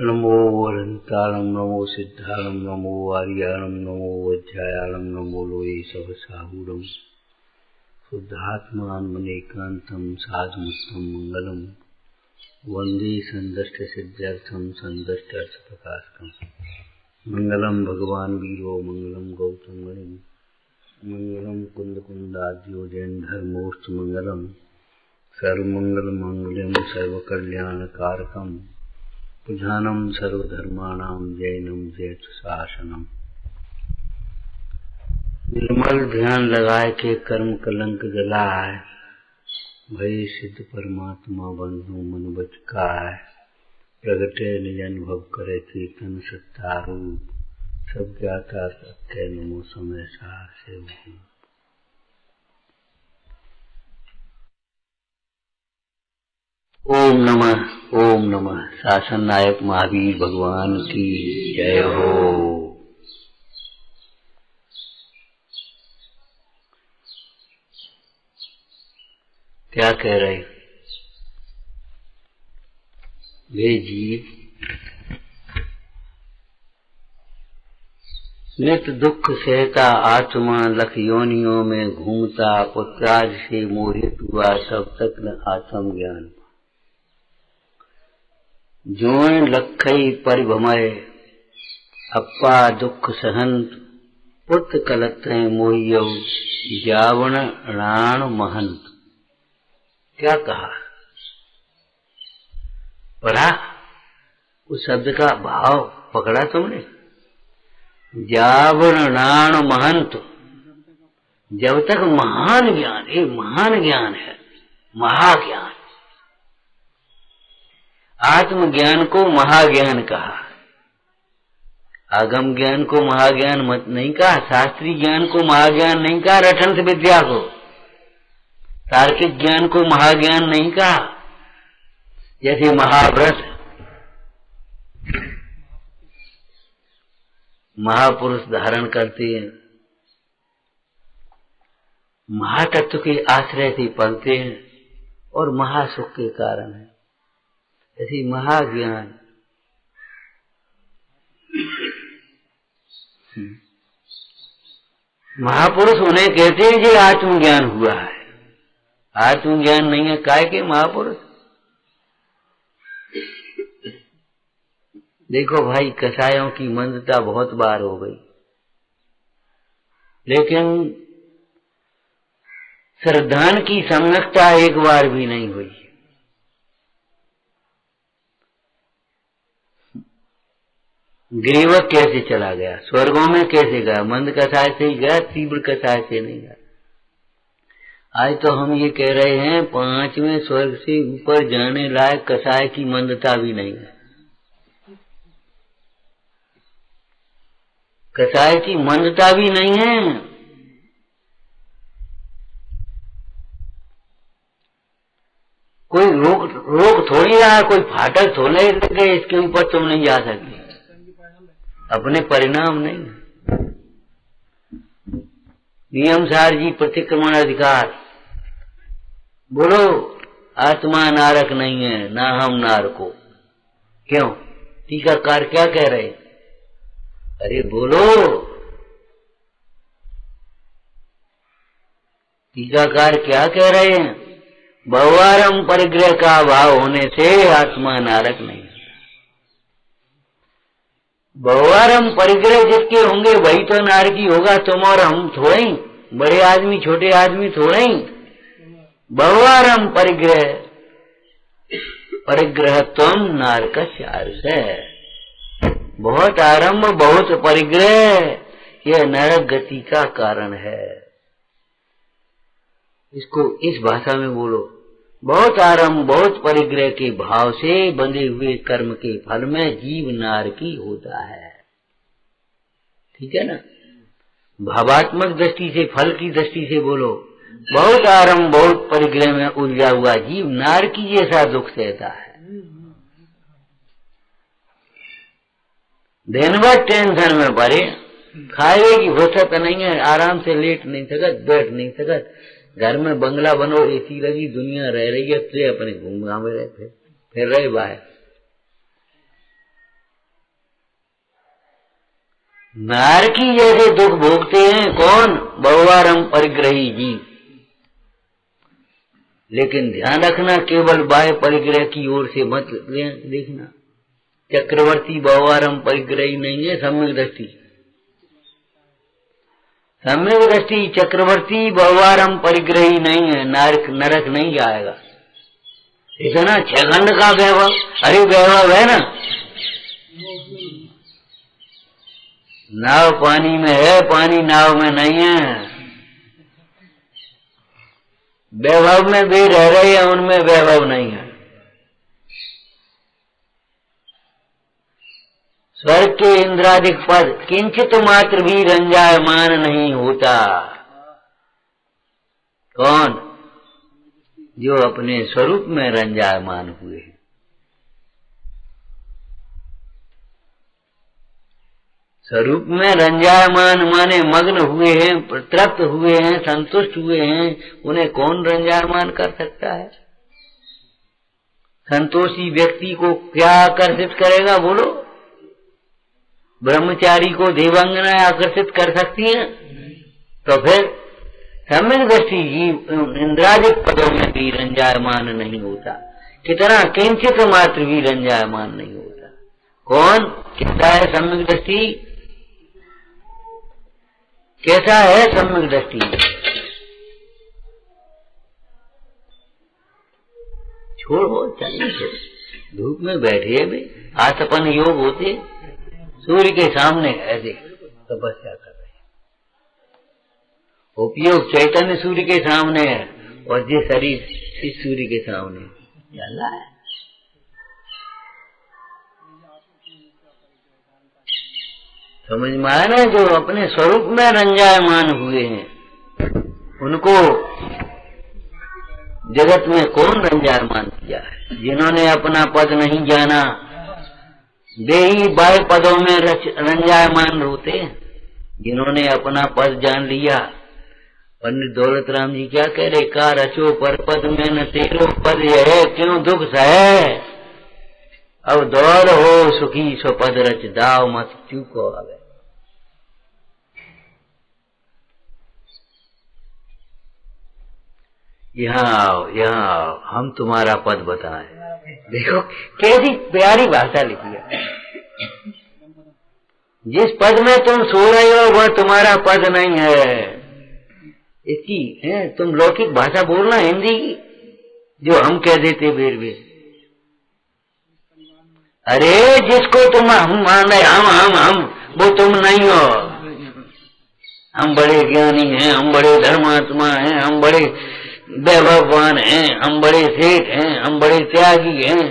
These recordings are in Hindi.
नमो वरंताणं नमो सिद्धाणं नमो आर्याणं नमो वज्रायाणं नमो लोये सहसाहूरं शुद्धात्मानमनेकान्तं साधुमुत्तमं मंगलम वंदे संदष्टसिद्ध्यर्थं संदष्टार्थप्रकाशकम् मंगलम भगवान वीरो मंगलम गौतम गणिम मंगलम कुंदकुंदाद्यो जैन धर्मोस्त मंगलम सर्वमंगल मंगलम सर्वकल्याणकारकम पुजानम सर्वधर्माणां जैनम जयतु शासनम। निर्मल ध्यान लगाए के कर्म कलंक जलाए, भय सिद्ध परमात्मा बंधु मन बचकाय। प्रगटे निज अनुभव करे कीर्तन सत्ता रूप, सब ज्ञाता सत्य नमो समय सार से। ओम नमः शासन नायक महावीर भगवान की जय हो। क्या कह रहे वे जीव? नित दुख सहता आत्मा, लख योनियों में घूमता, पुत्राज से मोहित हुआ, सब तक न आत्म ज्ञान। जोन लखई परिभमय, अप्पा दुख सहंत, पुत्र कलत मोहियो, जावण राण महंत। क्या कहा? पढ़ा? उस शब्द का भाव पकड़ा तुमने? जावण राण महंत। जब तक महान ज्ञान, ये महान ज्ञान है, महाज्ञान। आत्मज्ञान को महाज्ञान कहा, आगम ज्ञान को महाज्ञान मत नहीं कहा, शास्त्रीय ज्ञान को महाज्ञान नहीं कहा, रटंत विद्या को, तार्किक ज्ञान को महाज्ञान नहीं कहा। जैसे महाव्रत, महापुरुष धारण करते हैं, महातत्व के आश्रय से पलते हैं और महासुख के कारण है। ऐसी महाज्ञान महापुरुष उन्हें कहते हैं जो आत्मज्ञान हुआ है। आत्मज्ञान नहीं है काय के महापुरुष। देखो भाई, कसायों की मंदता बहुत बार हो गई, लेकिन श्रद्धान की सम्यकता एक बार भी नहीं हुई। ग्रीवक कैसे चला गया? स्वर्गों में कैसे गया? मंद कसाय से ही गया, तीव्र कसाय से नहीं गया। आज तो हम ये कह रहे हैं 5वें स्वर्ग से ऊपर जाने लायक कसाय की मंदता भी नहीं है। कसाय की मंदता भी नहीं है। कोई रोक थोड़ी रहा, कोई फाटक थोड़े लगे इसके ऊपर तुम नहीं जा सकते, अपने परिणाम नहीं। नियम सार जी प्रतिक्रमण अधिकार। बोलो, आत्मा नारक नहीं है, ना हम नारको। क्यों? टीकाकार क्या कह रहे? अरे बोलो, टीकाकार क्या कह रहे हैं? बहुवारम परिग्रह का अभाव होने से आत्मा नारक नहीं। बहुवारम परिग्रह जिसके होंगे वही तो नारकी होगा। तुम और हम थोड़े ही, बड़े आदमी छोटे आदमी थोड़े ही। बहुवारम परिग्रह, परिग्रह तुम नारक है। बहुत आरंभ बहुत परिग्रह, यह नरक गति का कारण है। इसको इस भाषा में बोलो। बहुत आरंभ बहुत परिग्रह के भाव से बंधे हुए कर्म के फल में जीव नारकी होता है। ठीक है ना? भावात्मक दृष्टि से, फल की दृष्टि से बोलो। बहुत आरंभ बहुत परिग्रह में उलझा हुआ जीव नारकी जैसा दुख सहता है। दिन भर टेंशन में पड़े, खाए की फुर्सत नहीं है, आराम से लेट नहीं सकत, बैठ नहीं सकत। घर में बंगला बनो, एसी लगी, दुनिया रह रही है, तो अपने घूम घामे रहे फिर रहे बाहर। नारकी जैसे दुख भोगते हैं कौन? बहुवारम परिग्रही जीव। लेकिन ध्यान रखना, केवल बाह्य परिग्रह की ओर से मत देखना। चक्रवर्ती बहुवारम परिग्रही नहीं है, सम्यक दृष्टि। सम्यक दृष्टि चक्रवर्ती बहुवारम परिग्रही नहीं है, नरक नहीं जाएगा। इतना 6 खंड का वैभव, अरे वैभव है ना। नाव पानी में है, पानी नाव में नहीं है। वैभव में भी रह रहे हैं, उनमें वैभव नहीं है। स्वर्ग के इंद्रादिक पद किंचित मात्र भी रंजायमान नहीं होता। कौन? जो अपने स्वरूप में रंजायमान हुए हैं। स्वरूप में रंजायमान माने मग्न हुए हैं, तृप्त हुए हैं, संतुष्ट हुए हैं। उन्हें कौन रंजायमान कर सकता है? संतोषी व्यक्ति को क्या आकर्षित करेगा बोलो? ब्रह्मचारी को देवांगनाएं आकर्षित कर सकती हैं? तो फिर सम्यक दृष्टि जीव इंद्रादिक पदों में भी रंजायमान नहीं होता। कितना? किंचित मात्र भी रंजायमान नहीं होता। कौन? कैसा है सम्यक दृष्टि? कैसा है सम्यक दृष्टि? छोड़ो, चलिए धूप में बैठिए भी। आसपन योग होते, सूर्य के सामने ऐसे तपस्या कर रहे हैं। उपयोग चैतन्य सूर्य के सामने है, और ये शरीर इस सूर्य के सामने चल रहा है। समझ में आया ना? जो अपने स्वरूप में रंजायमान हुए हैं, उनको जगत में कौन रंजायमान किया है? जिन्होंने अपना पद नहीं जाना, वे ही बाह्य पदों में रंजायमान होते हैं। जिन्होंने अपना पद जान लिया, पंडित दौलत राम जी क्या कह रहे? का रचो पर पद में न तेरो पद है, क्यों दुख सहे? अब दौड़ हो सुखी सो पद रच, दाव मत चूको आवे। यहाँ आओ, यहाँ आओ, हम तुम्हारा पद बताएं। देखो कैसी प्यारी भाषा लिखी है। जिस पद में तुम सो रहे हो वह तुम्हारा पद नहीं है। इसकी है तुम लौकिक भाषा बोलना हिंदी की, जो हम कह देते बेर बेर। अरे जिसको तुम हम मान रहे, हम वो तुम नहीं हो। हम बड़े ज्ञानी हैं, हम बड़े धर्मात्मा हैं, हम बड़े वैभववान हैं, हम बड़े सेठ हैं, हम बड़े त्यागी हैं।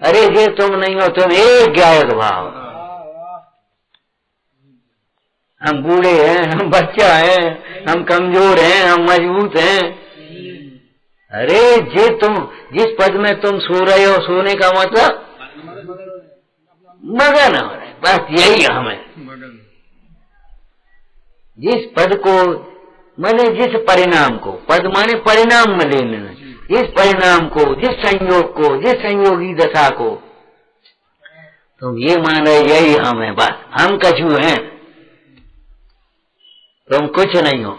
अरे ये तुम नहीं हो, तुम एक गायक भाव। हम बूढ़े हैं, हम बच्चा हैं, हम कमजोर हैं, हम मजबूत हैं। अरे ये तुम जिस पद में तुम सो रहे हो, सोने का मतलब मगन हो रहे, बस यही हमें। जिस पद को माने, जिस परिणाम को, पद माने परिणाम में लेना, जिस परिणाम को, जिस संयोग को, जिस संयोगी दशा को तुम ये मान रहे यही हम है, बस हम कछु हैं, तुम कुछ नहीं हो।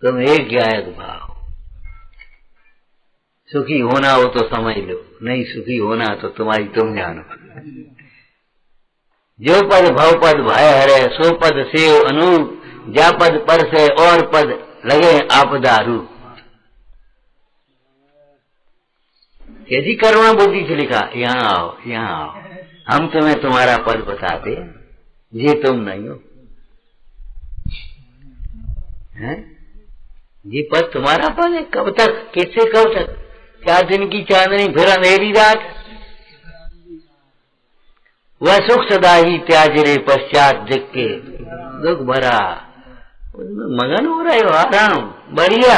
तुम एक गायक भाव। सुखी होना हो तो समझ लो, नहीं सुखी होना तो तुम्हारी तुम जानो। जो पद भव पद भय हरे, सो पद सेव अनूप, जा पद पर से और पद लगे आपदारू। कैसी करुणा बुद्धि से लिखा। यहाँ आओ, यहाँ आओ, हम तुम्हें तुम्हारा पद बताते, ये तुम नहीं हो। हैं? ये पद तुम्हारा पद है। कब तक? किससे कब तक? 4 दिन की चांदनी फिर अंधेरी रात। वह सुख सदा ही त्याज रे पश्चात दिख के, दुख भरा उसमें मगन हो रहे हो, आराम बढ़िया।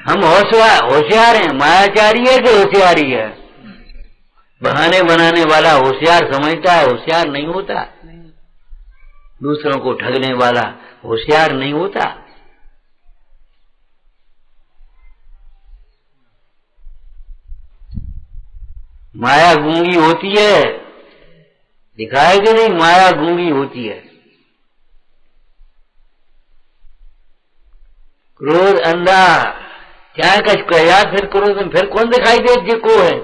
हम होशियार हैं। मायाचारी है कि होशियारी है? बहाने बनाने वाला होशियार समझता है, होशियार नहीं होता। दूसरों को ठगने वाला होशियार नहीं होता। माया गूंगी होती है, दिखाए कि नहीं, माया गूंगी होती है। क्रोध अंधा, क्या कछ कहा फिर क्रोध में, फिर कौन दिखाई दे जे को है।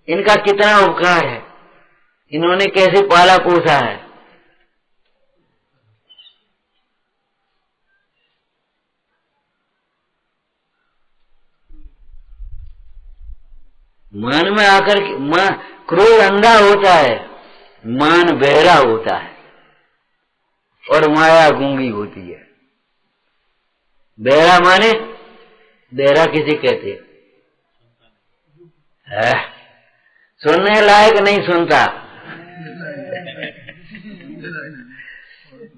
इनका कितना उपकार है, इन्होंने कैसे पाला पोसा है। मन में आकर के क्रोध अंधा होता है, मान बहरा होता है और माया गूंगी होती है। बहरा माने, बहरा किसे कहते हैं? सुनने लायक नहीं सुनता।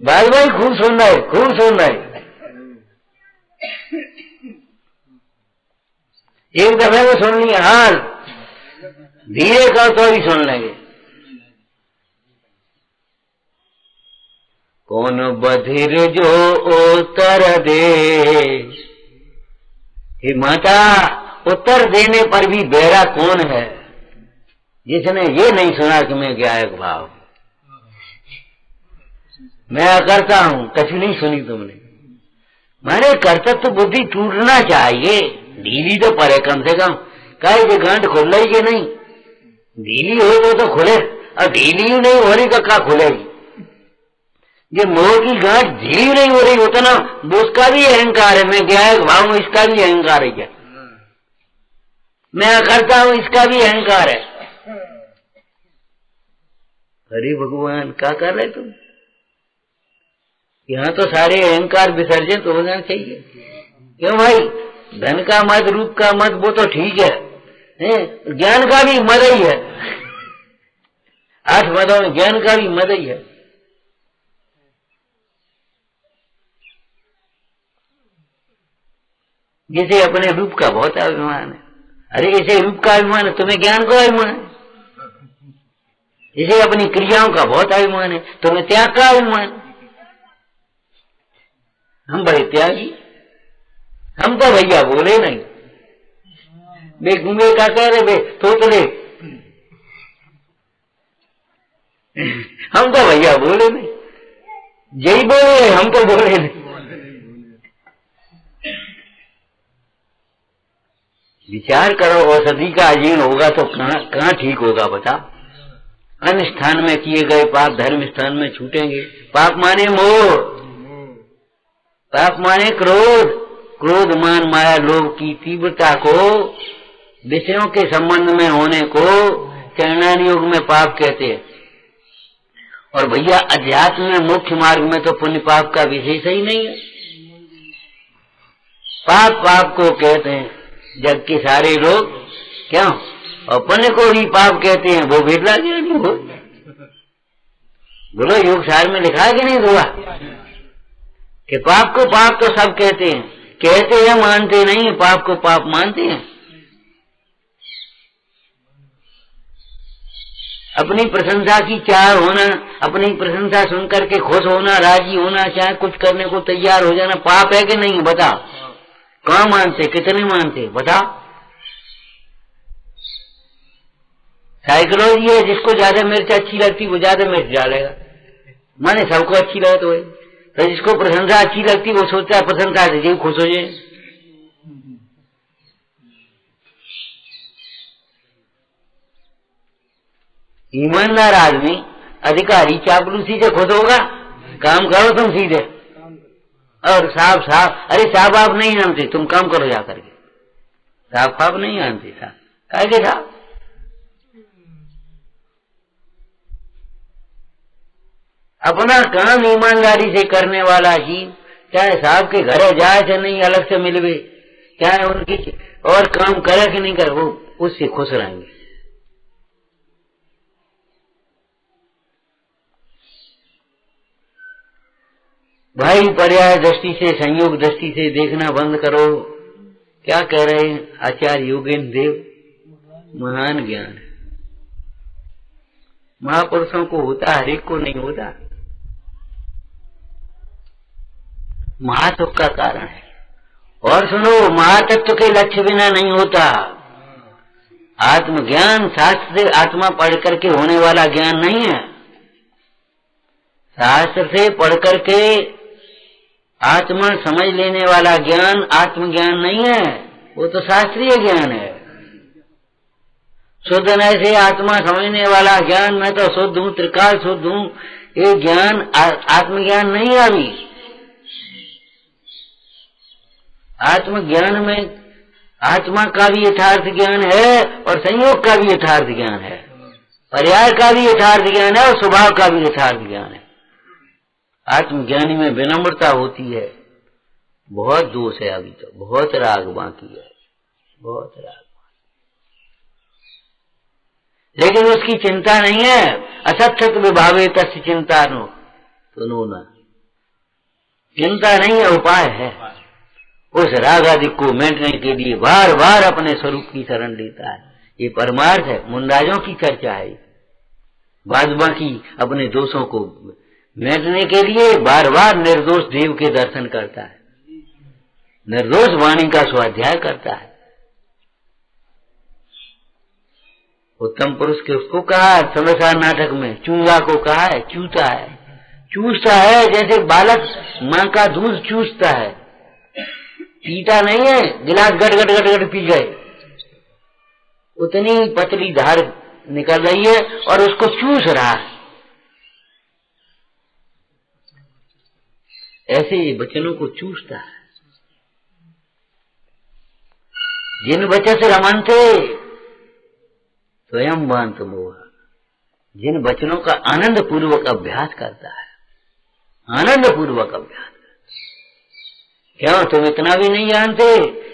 भाई खूब सुन रहे, खूब सुन रहे। एक दफे में सुन लिया, हाँ धीरे का तो ही सुन लेंगे। कौन बधिर जो उत्तर दे, हे माता उत्तर देने पर भी बहरा कौन है, जिसने ये नहीं सुना कि मैं गायक भाव, मैं अकर्ता हूं, कछु नहीं सुनी तुमने। माने कर्तव्य बुद्धि टूटना चाहिए, ढीली तो पड़े कम से कम। कहे कि गांठ खुल रही कि नहीं, ढीली हो तो खुले, और ढीली नहीं हो रही तो क्या खुलेगी। ये मोह की गांठ ढीली नहीं हो रही होता ना, वो उसका भी अहंकार है, मैं गायक भाव हूं, इसका भी अहंकार है। क्या मैं करता हूं, इसका भी अहंकार है। अरे भगवान क्या कर रहे तुम, यहाँ तो सारे अहंकार विसर्जित हो जाना चाहिए। क्यों भाई, धन का मत, रूप का मत, वो तो ठीक है, ज्ञान का भी मद ही है। 8 मदों में ज्ञान का भी मद ही है। जिसे अपने रूप का बहुत अभिमान है, अरे इसे रूप का अभिमान है, तुम्हें ज्ञान का अभिमान है। इसे अपनी क्रियाओं का बहुत अभिमान है, तुम्हें त्याग का अभिमान। हम बड़े त्यागी, हम तो भैया बोले नहीं। बे घूमे का कह रहे, बे तोतले, हम तो भैया बोले नहीं, यही बोले, हम तो बोले नहीं। विचार करो, औषधि का अजीर्ण होगा तो कहाँ ठीक होगा बता। अन्य स्थान में किए गए पाप धर्म स्थान में छूटेंगे। पाप माने मोह, पाप माने क्रोध, क्रोध मान माया लोभ की तीव्रता को, विषयों के संबंध में होने को चरणान योग में पाप कहते हैं। और भैया अध्यात्म में मुख्य मार्ग में तो पुण्य पाप का विशेष ही नहीं है। पाप पाप को कहते हैं जग के सारे लोग, क्यों, और पुण्य को ही पाप कहते हैं। वो भेद लागे नहीं हो, बोलो योग सार में लिखा है कि नहीं हुआ कि पाप को पाप तो सब कहते हैं, मानते नहीं, पाप को पाप मानते हैं। अपनी प्रशंसा की चाह होना, अपनी प्रशंसा सुनकर के खुश होना, राजी होना, चाहे कुछ करने को तैयार हो जाना, पाप है कि नहीं बताओ। कहाँ मानते, कितने मानते बताओ। साइकोलॉजी है, जिसको ज्यादा मिर्च अच्छी लगती वो ज्यादा मिर्च डालेगा, माने सबको अच्छी लगे तो जिसको प्रशंसा अच्छी लगती वो सोचता है प्रशंसा से जी खुश हो जाए। ईमानदार आदमी, अधिकारी चापलूसी से खुश होगा, काम करो तुम सीधे, और साफ साफ, अरे साफ आप नहीं जानते, तुम काम करो जा करके, साफ आप नहीं जानते, साफ साफ। अपना काम ईमानदारी से करने वाला जीव, चाहे साहब के घर जाए चाहे नहीं, अलग से मिलवे, चाहे उनकी और काम करे कि नहीं करे, वो उससे खुश रहेंगे। भाई पर्याय दृष्टि से, संयोग दृष्टि से देखना बंद करो। क्या कह रहे हैं आचार्य योगेंद्र देव, महान ज्ञान है, महापुरुषों को होता, हरेक को नहीं होता, महासुख का कारण है। और सुनो, महातत्व के लक्ष्य बिना नहीं होता। आत्मज्ञान शास्त्र से आत्मा पढ़ करके होने वाला ज्ञान नहीं है। शास्त्र से पढ़ करके आत्मा समझ लेने वाला ज्ञान आत्मज्ञान नहीं है, वो तो शास्त्रीय ज्ञान है। शुद्ध न से आत्मा समझने वाला ज्ञान, मैं तो शुद्ध हूँ, त्रिकाल शुद्ध हूँ, ये ज्ञान आत्मज्ञान नहीं है। अभी आत्मज्ञान में आत्मा का भी यथार्थ ज्ञान है और संयोग का भी यथार्थ ज्ञान है, पर्याय का भी यथार्थ ज्ञान है और स्वभाव का भी यथार्थ ज्ञान है। आत्मज्ञानी में विनम्रता होती है। बहुत दोष है, अभी तो बहुत राग बाकी है, बहुत राग, लेकिन उसकी चिंता नहीं है। असत्सत विभावे तस्य चिंता नो सुनो ना, चिंता नहीं है, उपाय है। उस राग आदि को मिटने के लिए बार बार अपने स्वरूप की शरण लेता है। ये परमार्थ है, मुंडाजों की चर्चा है। बाद बाकी अपने दोषों को मिटने के लिए बार बार निर्दोष देव के दर्शन करता है, निर्दोष वाणी का स्वाध्याय करता है। उत्तम पुरुष के उसको कहा है संसार नाटक में, चूंगा को कहा है चूता है, चूसता है जैसे बालक माँ का दूध चूसता है, पीता नहीं है, गिलास गट गट गट गट पी गए, उतनी पतली धार निकल रही है और उसको चूस रहा है। ऐसे बचनों को चूसता है। जिन वचन से रमनते स्वयं बांत मोह, जिन वचनों का आनंद पूर्वक अभ्यास करता है, आनंद पूर्वक अभ्यास। क्यों तुम इतना भी नहीं जानते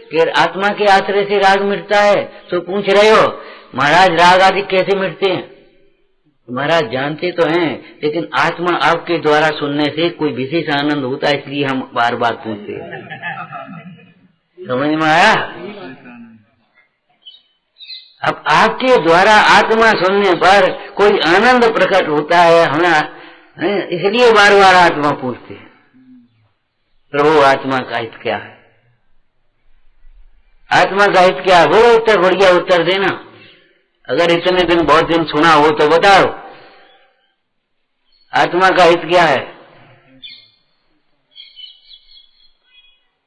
कि आत्मा के आश्रय से राग मिटता है? तो पूछ रहे हो महाराज राग आदि कैसे मिटते हैं? महाराज जानते तो हैं, लेकिन आत्मा आपके द्वारा सुनने से कोई विशेष आनंद होता है, इसलिए हम बार बार पूछते हैं। समझ में आया? अब आपके द्वारा आत्मा सुनने पर कोई आनंद प्रकट होता है हमें, इसलिए बार बार आत्मा पूछते हैं प्रभु आत्मा का हित क्या है, आत्मा का हित क्या है? बोलो उत्तर, बढ़िया उत्तर देना। अगर इतने दिन बहुत दिन सुना हो तो बताओ आत्मा का हित क्या है?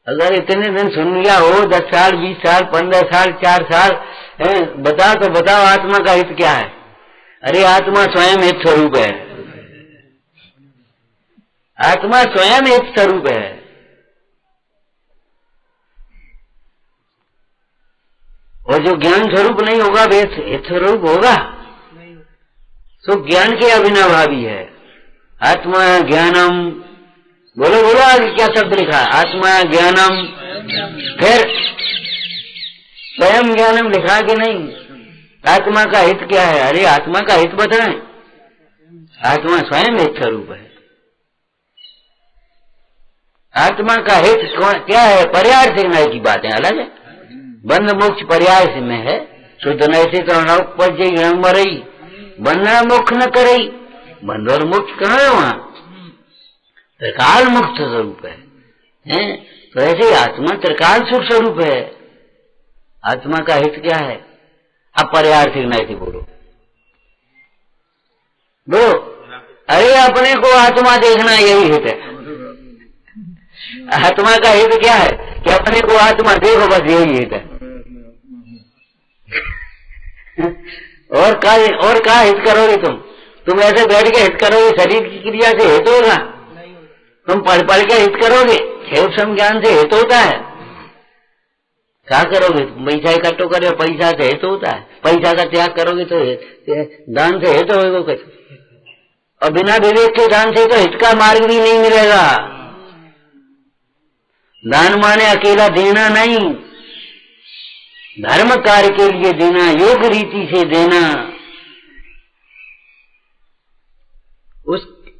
अगर इतने दिन सुन लिया हो, 10 साल 20 साल 15 साल 4 साल, बताओ तो बताओ आत्मा का हित क्या है? अरे आत्मा स्वयं हित स्वरूप है, आत्मा स्वयं हित स्वरूप है। और जो ज्ञान स्वरूप नहीं होगा वे हित स्वरूप होगा? तो ज्ञान के अभिनभावी है। आत्मा ज्ञानम, बोलो बोलो आगे क्या शब्द लिखा? आत्मा ज्ञानम, फिर स्वयं ज्ञानम लिखा कि नहीं? आत्मा का हित क्या है? अरे आत्मा का हित बताएं। आत्मा स्वयं हित स्वरूप है। आत्मा का हित क्या है? पर्याय से की बातें अलग है। बंध मोक्ष पर्याय से में है। शुद्ध नय से तो मरई, बंधना मोक्ष न करई। बंध और मोक्ष कहाँ है? वहां त्रिकाल मुक्त स्वरूप है। तो ऐसे आत्मा त्रिकाल सुख स्वरूप है। आत्मा का हित क्या है? अब पर्याय नहीं थी, बोलो बोलो। अरे अपने को आत्मा देखना यही हित है। आत्मा का हित क्या है? कि अपने को आत्मा देखो, बस यही हित है। और का हित करोगे तुम ऐसे बैठ के हित करोगे? शरीर की क्रिया से हित होगा? तुम पढ़ पढ़ के हित करोगे? क्षेम ज्ञान से हित होता है? क्या करोगे? पैसा इकट्ठो करे, पैसा से हित होता है। पैसा का त्याग करोगे तो दान से हित होगा कुछ, और बिना विवेक के दान से तो हित का मार्ग भी नहीं मिलेगा। दान माने अकेला देना नहीं, धर्म कार्य के लिए देना, योग्य रीति से देना।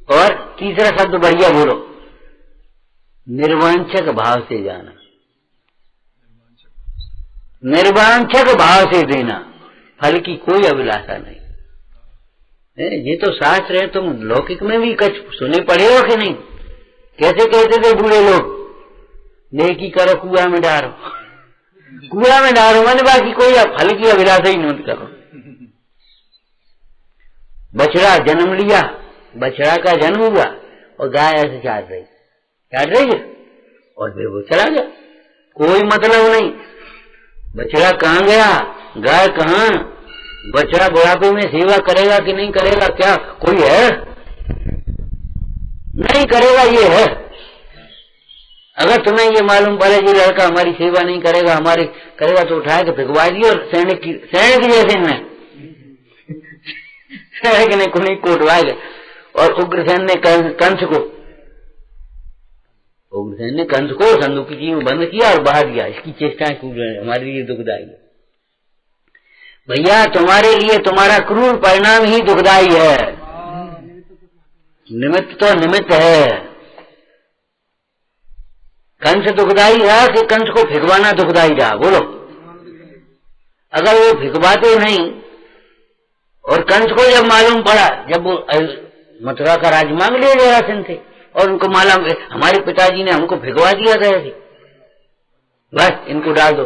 और तीसरा शब्द बढ़िया बोलो, निर्वांछक भाव से जाना, निर्वांछक भाव से देना, फल की कोई अभिलाषा नहीं। ये तो शास्त्र है। तुम लौकिक में भी कुछ सुने पड़े हो कि नहीं? कैसे कहते थे बूढ़े लोग, नेकी करो कुआ में डारो, कुआ में डारो मैंने बाकी कोई फल की अभिलाषा ही मत करो। बछड़ा जन्म लिया, बछड़ा का जन्म हुआ, और गाय ऐसे चाट रही है और फिर वो चला गया, कोई मतलब नहीं। बछड़ा कहाँ गया, गाय कहाँ, बछड़ा बुढ़ापे में सेवा करेगा कि नहीं करेगा, क्या कोई है? नहीं करेगा, ये है। अगर तुम्हें ये मालूम पड़े कि लड़का हमारी सेवा नहीं करेगा, हमारी करेगा, तो उठाए के भिगवा दिए और सैनिक जैसे में सैनिक ने कुनी कोटवाए और उग्रसेन ने कंस को संदूक की में बंद किया और बाहर दिया। इसकी चेष्टाएं हमारे लिए दुखदायी है भैया, तुम्हारे लिए तुम्हारा क्रूर परिणाम ही दुखदायी है। निमित्त तो निमित्त है। कंस दुखदायी रहा कि कंस को भिगवाना दुखदायी रहा? बोलो। अगर वो भिगवाते नहीं और कंस को जब मालूम पड़ा, जब वो मथुरा का राज मांग लिया जरासंध थे और उनको मालूम हमारे पिताजी ने हमको भिगवा दिया था, ऐसे बस इनको डाल दो।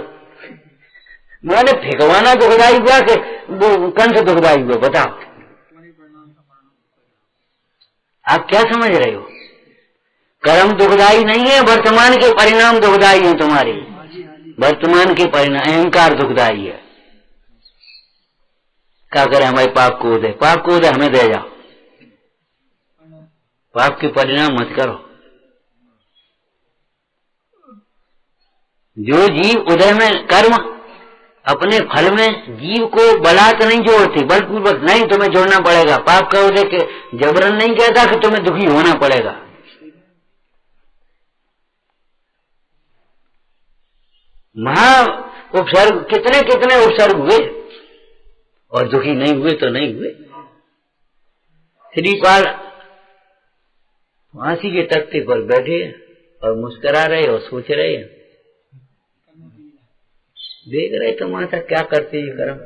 मैंने भिगवाना दुखदायी हुआ कि वो कंस दुखदायी हुआ? बताओ आप क्या समझ रहे हो? कर्म दुखदायी नहीं है, वर्तमान के परिणाम दुखदायी है। तुम्हारे वर्तमान के परिणाम, अहंकार दुखदायी है। क्या करे, हमारे पाप को दे, हमें दे जाओ। पाप के परिणाम मत करो। जो जीव उदय में कर्म अपने फल में जीव को बलात् नहीं जोड़ती, बलपूर्वक नहीं, तुम्हें जोड़ना पड़ेगा। पाप का उदय के जबरन नहीं कहता कि तुम्हें दुखी होना पड़ेगा। महा उपसर्ग, कितने कितने उपसर्ग हुए और दुखी नहीं हुए तो नहीं हुए। श्रीपाल फांसी के तख्ते पर बैठे और मुस्कुरा रहे और सोच रहे, देख रहे तमाशा क्या करते ये कर्म।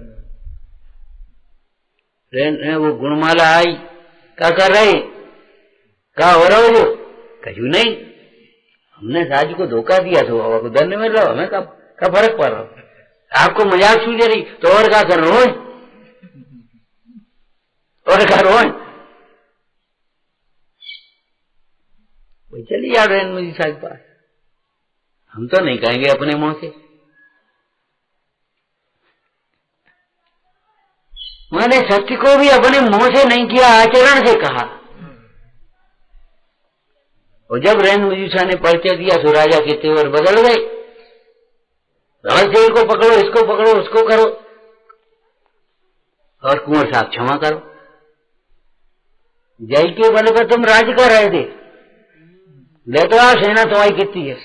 वो गुणमाला आई, क्या कर रहे, क्या हो रहा हो? जो कहीं नहीं, हमने राज को धोखा दिया तो बाबा को दंड मिल रहा, हमें क्या फर्क पड़ रहा? आपको मजाक सूझ रही तो और क्या कर रहे हो, और क्या रो? चलिए यार रेन मुझे साथ पास, हम तो नहीं कहेंगे अपने मुंह से। मैंने सत्य को भी अपने मुंह से नहीं किया, आचरण से कहा। और जब रेन मुझूसा ने परिचय दिया तो राजा के तेवर बदल गए। राजसेन को पकड़ो, इसको पकड़ो, उसको करो, और कुंवर साहब क्षमा करो। जय के बल पर तुम राज कर रहे थे, ले तो आओ, सेना तुम्हारी कितनी है।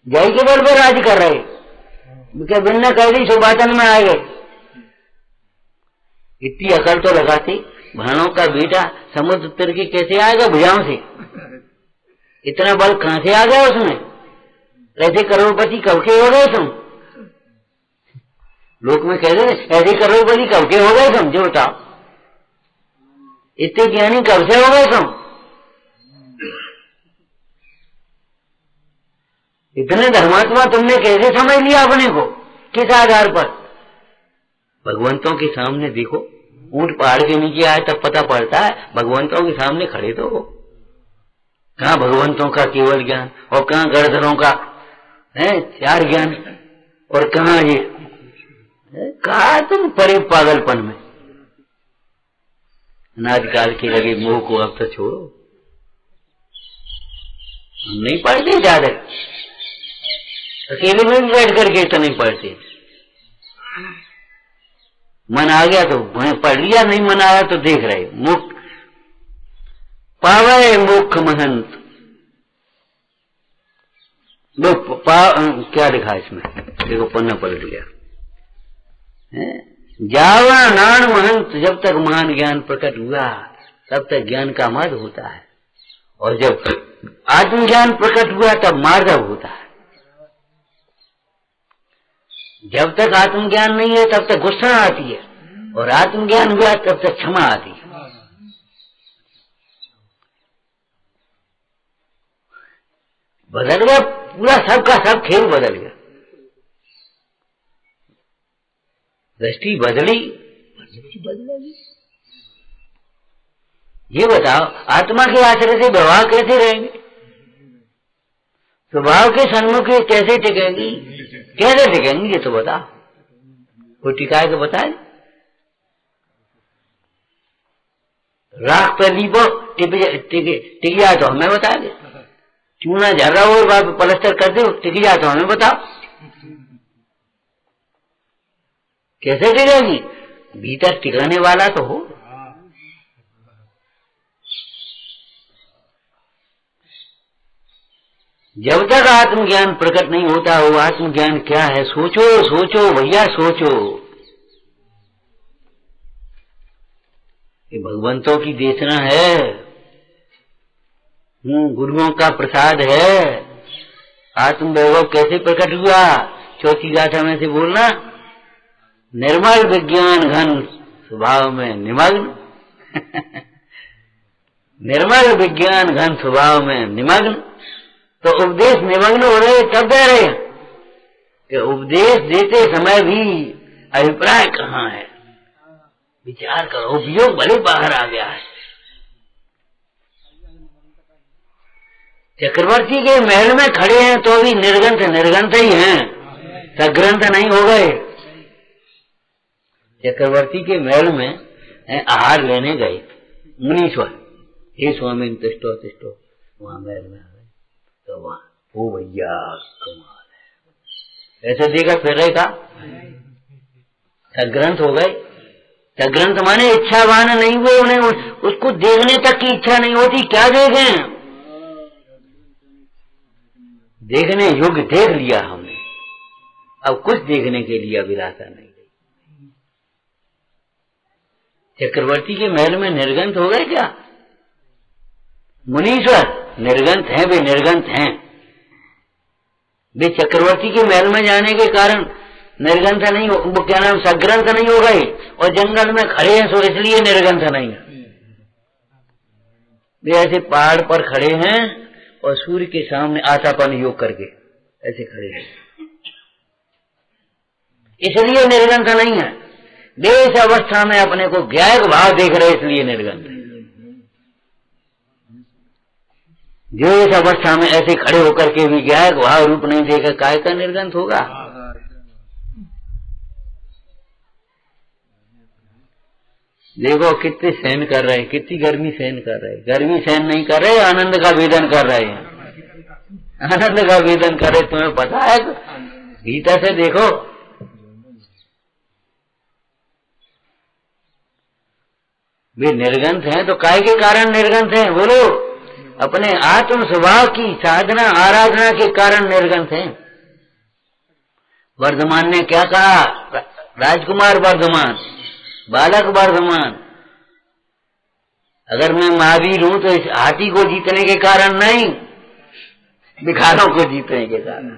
जय के बल पर राज कर रहे, क्या बिन्ना कह दी सुबातन में आ गए। इतनी अकल तो लगाती, भानों का बेटा समुद्र तिर के कैसे आएगा भुजाओं से? इतना बल कहां से आ गया उसमें? ऐसे करोड़पति कब के हो गए तुम? लोक में कह रहे ऐसे करोड़पति कब के हो गए तुम, जो बताओ? इतने ज्ञानी कब से हो गए तुम? इतने धर्मात्मा तुमने कैसे समझ लिया अपने को? किस आधार पर? भगवंतों के सामने देखो, ऊंट पहाड़ के नीचे आए तब पता पड़ता है, भगवंतों के सामने खड़े तो हो। कहाँ भगवंतों का केवल ज्ञान और कहाँ गणधरों का है चार ज्ञान, और कहाँ ये कहा तुम परे पागलपन में। अनाजकाल के लगे मोह को अब तो छोड़ो। हम नहीं पढ़ते ज्यादा, अकेले में भी बैठ करके तो नहीं पढ़ते। मन आ गया तो पढ़ लिया, नहीं मन आया तो देख रहे। मुख पावे मुख महंत, क्या लिखा इसमें देखो, पन्ना पलट गया। जावा नान महंत, जब तक महान ज्ञान प्रकट हुआ तब तक ज्ञान का मद होता है, और जब आत्मज्ञान प्रकट हुआ तब मार्दव होता है। जब तक आत्मज्ञान नहीं है तब तक गुस्सा आती है, और आत्मज्ञान हुआ तब तक क्षमा आती है। बदल गया पूरा, सबका सब खेल बदल गया। दृष्टि बदली, बदलेगी। ये बताओ आत्मा के आश्रय से व्यवहार कैसे रहेंगे, स्वभाव के सन्मुख कैसे टिकेंगी, कैसे टिकेंगी, ये तो बताओ, कोई टिकाए तो बताए। राख पे लीपो टिक जाए तो हमें बता दे, चूना झर्रा हो और प्लास्टर कर दो टिक जाए तो हमें बताओ, कैसे टिकेगी, भीतर टिकाने वाला तो हो। जब तक आत्मज्ञान प्रकट नहीं होता वो आत्मज्ञान क्या है, सोचो सोचो भैया सोचो। ये भगवंतों की देशना है, गुरुओं का प्रसाद है। आत्म वैभव कैसे प्रकट हुआ, चौथी गाथा में से बोलना, निर्मल विज्ञान घन स्वभाव में निमग्न निर्मल विज्ञान घन स्वभाव में निमग्न। तो उपदेश निमग्न हो रहे तब दे रहे कि उपदेश देते समय भी अभिप्राय कहाँ है, विचार करो, उपयोग भले बाहर आ गया है। चक्रवर्ती के महल में खड़े हैं तो भी निर्गंथ निर्गंथ ही हैं, सग्रंथ नहीं हो गए। चक्रवर्ती के महल में आहार लेने गए मुनीश्वर, हे स्वामी तिष्ठो तिष्ठो, वहां महल में आ गए तो वहां ओ भैया कमाल है, ऐसे देखा फिर रहेगा, सग्रंथ हो गए। सग्रंथ माने इच्छावान नहीं हुए, उन्हें उसको देखने तक की इच्छा नहीं होती, क्या देखें, देखने योग्य देख लिया हमने, अब कुछ देखने के लिए अभिलाषा नहीं। चक्रवर्ती के महल में निर्गंथ हो गए क्या, मुनीश्वर निर्गंथ हैं, वे निर्गंथ हैं, वे चक्रवर्ती के महल में जाने के कारण निर्गंथ नहीं हो, वो क्या नाम सग्रंथ नहीं हो गए, और जंगल में खड़े हैं सो इसलिए निर्गंथ नहीं है। वे ऐसे पहाड़ पर खड़े हैं और सूर्य के सामने आतापन योग करके ऐसे खड़े हैं, इसलिए निर्गंथ नहीं है। वे इस अवस्था में अपने को ज्ञायक भाव देख रहे इसलिए निर्गंथ है। जो इस अवस्था में ऐसे खड़े होकर के भी ज्ञायक भाव रूप नहीं देकर काय का निर्गंथ होगा। देखो कितने सहन कर रहे हैं, कितनी गर्मी सहन कर रहे हैं, गर्मी सहन नहीं कर रहे, आनंद का वेदन कर रहे हैं, आनंद का वेदन कर रहे। तुम्हें पता है गीता से देखो, वे निर्गंथ हैं तो काय के कारण निर्गंथ हैं, बोलो, अपने आत्म स्वभाव की साधना आराधना के कारण निर्गंथ हैं। वर्धमान ने क्या कहा, राजकुमार वर्धमान, बालक वर्धमान, अगर मैं महावीर हूं तो इस हाथी को जीतने के कारण नहीं, भिखारों को जीतने के कारण।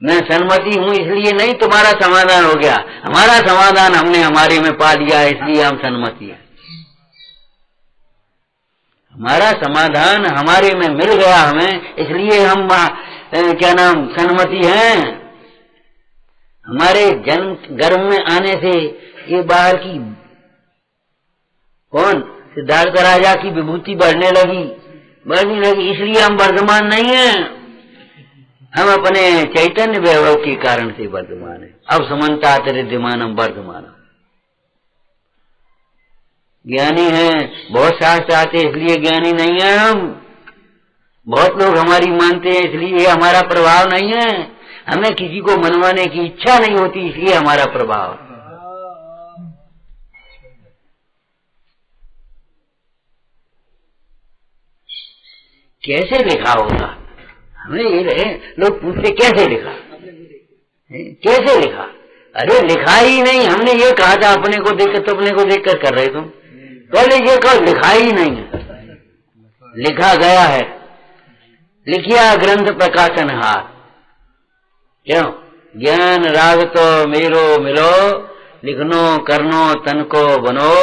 मैं सन्मति हूं इसलिए नहीं तुम्हारा समाधान हो गया, हमारा समाधान हमने हमारे में पा लिया इसलिए हम सन्मति हैं। हमारा समाधान हमारे में मिल गया हमें, इसलिए हम क्या नाम सन्मति हैं। हमारे जन्म गर्भ में आने से ये बाहर की कौन सिद्धार्थ राजा की विभूति बढ़ने लगी, इसलिए हम वर्धमान नहीं हैं, हम अपने चैतन्य वैभव के कारण से वर्धमान है। अब समन्ता विद्यमानम वर्धमानम, ज्ञानी हैं, बहुत शास्त्र आते इसलिए ज्ञानी नहीं है हम, बहुत लोग हमारी मानते हैं इसलिए हमारा प्रभाव नहीं है, हमें किसी को मनवाने की इच्छा नहीं होती इसलिए हमारा प्रभाव। कैसे लिखा होगा, हमें ये रहे लोग पूछते कैसे लिखा, कैसे लिखा, अरे लिखा ही नहीं, हमने ये कहा था अपने को देखकर, तो अपने को देखकर कर रहे तुम, पहले ये कहो लिखा ही नहीं है, लिखा गया है, लिखिया ग्रंथ प्रकाशन हार, क्यों ज्ञान राग तो मेरो मिलो, लिखनो करनो तन को बनो,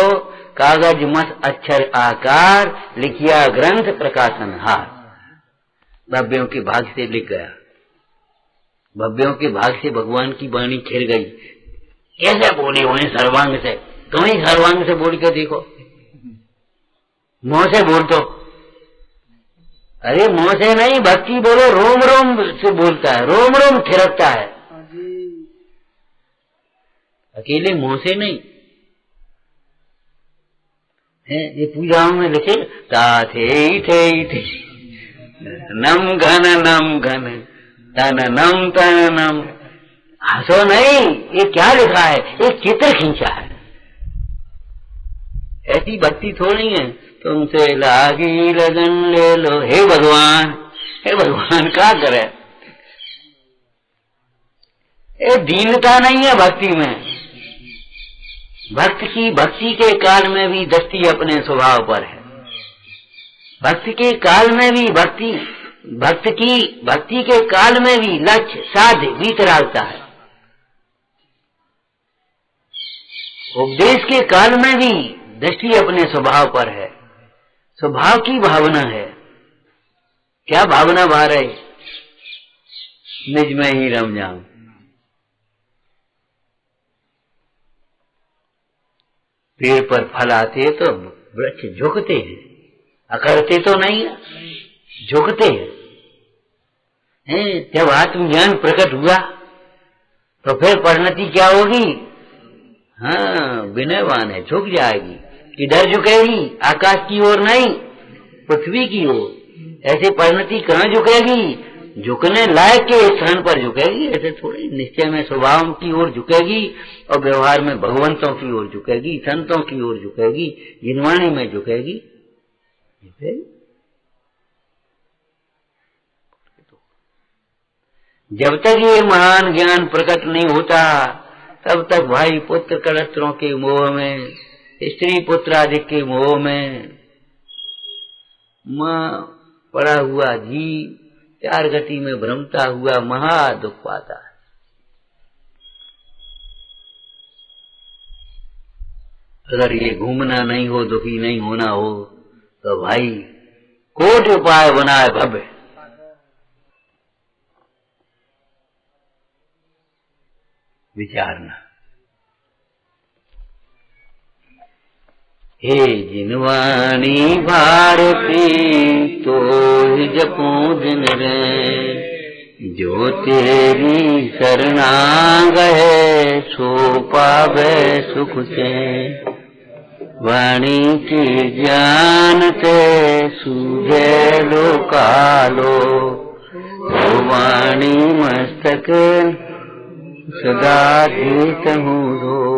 कागज मस अक्षर आकार, लिखिया ग्रंथ प्रकाशन हार। भव्यों के भाग से लिख गया, भव्यों के भाग से भगवान की वाणी खिल गई। कैसे बोले हुए सर्वांग से, तुम्हें सर्वांग से बोल के देखो, मुंह से बोल तो, अरे मुंह से नहीं, भक्ति बोलो रोम रोम से बोलता है, रोम रोम थिरकता है, अकेले मुंह से नहीं है। ये पूजाओं में लिखे थे नम घन तन नम। हंसो नहीं, ये क्या लिखा है, एक चित्र खींचा है, ऐसी भक्ति थोड़ी है। तुमसे लागी लगन ले लो, हे भगवान क्या करे। ये दीनता नहीं है भक्ति में। भक्ति के काल में भी दृष्टि अपने स्वभाव पर है। भक्ति के काल में भी भक्ति के काल में भी लक्ष्य साध्य वितरागता है। उपदेश के काल में भी दृष्टि अपने स्वभाव पर है। स्वभाव की भावना है। क्या भावना भा रहे, निज में ही रम जाऊं। पेड़ पर फल आते तो वृक्ष झुकते हैं, अकड़ते तो नहीं, झुकते हैं। जब आत्मज्ञान प्रकट हुआ तो फिर परिणति क्या होगी? हाँ, विनयवान है, झुक जाएगी। किधर झुकेगी? आकाश की ओर नहीं, पृथ्वी की ओर। ऐसे परिणति कहाँ झुकेगी? झुकने लायक के स्थान पर झुकेगी। ऐसे थोड़ी निश्चय में स्वभाव की ओर झुकेगी और व्यवहार में भगवंतों की ओर झुकेगी, संतों की ओर झुकेगी, जिनवाणी में झुकेगी। जब तक ये महान ज्ञान प्रकट नहीं होता तब तक भाई पुत्र कलत्रों के मोह में, स्त्री पुत्र आदि के मोह में मां पड़ा हुआ जीव चार गति में भ्रमता हुआ महा दुख पाता है। अगर ये घूमना नहीं हो, दुखी नहीं होना हो तो भाई कोट उपाय बनाए भव्य। विचारना, हे जिनवाणी भारती तो जपूं दिन रे, जो तेरी शरणांग है सो पावे सुख से। वाणी की जानते सूझे लो कालो, वाणी मस्तक सदा जीत हूँ।